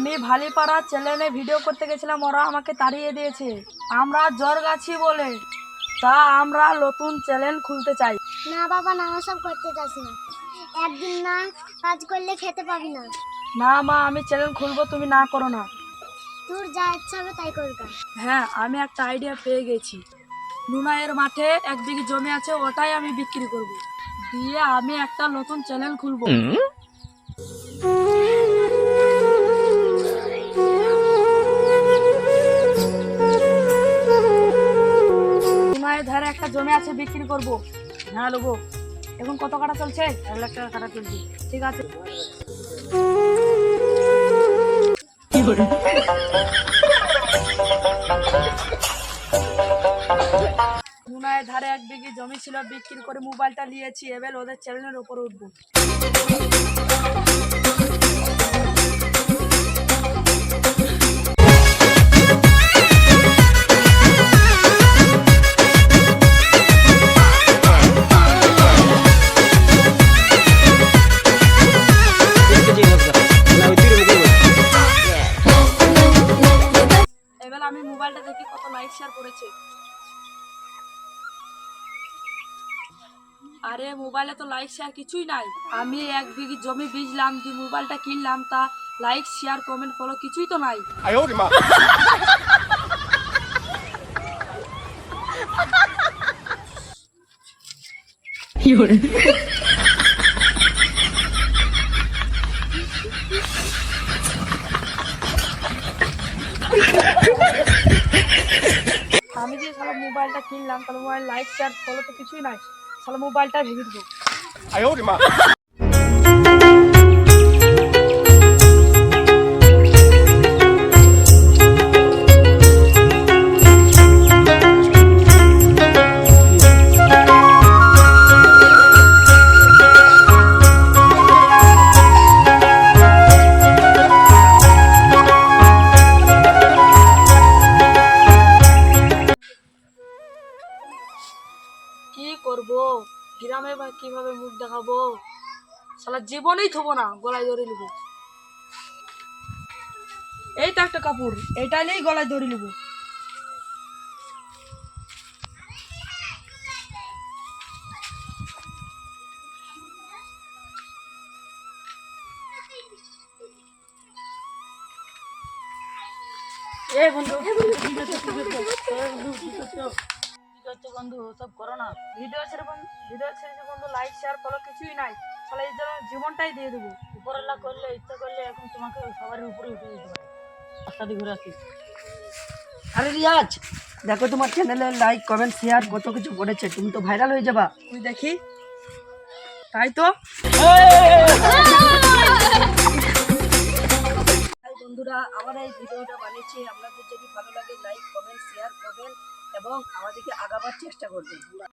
আমি ভালিপাড়া চ্যানেলে ভিডিও করতে গেছিলাম, ওরা আমাকে তাড়িয়ে দিয়েছে। আমরা জ্বর গাছি বলে, তা আমরা নতুন চ্যানেল খুলতে চাই। না বাবা না, ওসব করতে চাস না। একদিন না কাজ করলে খেতে পাবি না। না মা, আমি চ্যানেল খুলবো, তুমি না করো না। তোর যা ইচ্ছা হবে তাই করবি। হ্যাঁ, আমি একটা আইডিয়া পেয়ে গেছি। নুনাইয়ের মাঠে 1 বিঘি জমি আছে, ওটাই আমি বিক্রি করব, দিয়ে আমি একটা নতুন চ্যানেল খুলবো। নুনাইয়ের ধারে একটা জমি আছে, বিক্রি করব। হ্যাঁ লোবো। এখন কত কাটা চলছে? 1 লাখ টাকা কাটা চলছে। ঠিক আছে। নুনাইয়ের ধারে 1 বিঘি জমি ছিল, বিক্রি করে মোবাইলটা নিয়েছি। এবার ওদের চ্যানেলের উপরে উঠবো। এবার আমি মোবাইলটা দেখি কত লাইক শেয়ার করেছে। আরে মোবাইলে তো লাইক শেয়ার কিছুই নাই। আমি 1 বিঘি জমি বেচলাম, দিয়ে মোবাইলটা কিনলাম, তা লাইক শেয়ার কমেন্ট ফলো কিছুই তো নাই। আমি যে সালা মোবাইলটা কিনলাম, তাহলে মোবাইল লাইক শেয়ার ফলো তো কিছুই নাই। সালা মোবাইলটা ভেঙে দেবো। কি করবো, গ্রামে বা কিভাবে মুখ দেখাবো? শালা জীবনেই থবো না, গলায় ধরে নিবো। এই তো একটা কাপড়, এটা নিয়েই গলায় ধরে নিবো। এ বন্ধু, বন্ধু সব করো না। ভিডিও ছেড়ে বন্ধু লাইক শেয়ার ফলো কিছুই নাই। তাহলে এই জন্য জীবনটাই দিয়ে দেবো। উপরওয়ালা করলে, ইচ্ছা করলে এখন তোমাকে সবার উপরে উঠে যেতে পারে। রাস্তাতে ঘুরে আসি। আরে রিয়াজ, দেখো তোমার চ্যানেলে লাইক কমেন্ট শেয়ার কত কিছু করেছে, তুমি তো ভাইরাল হয়ে যাবা। তুই দেখি, তাই তো। বন্ধুরা, আমরা এই ভিডিওটা বানিয়েছি, আপনাদের যদি ভালো লাগে লাইক কমেন্ট শেয়ার করবেন এবং আমাদেরকে আগাবার চেষ্টা করবেন।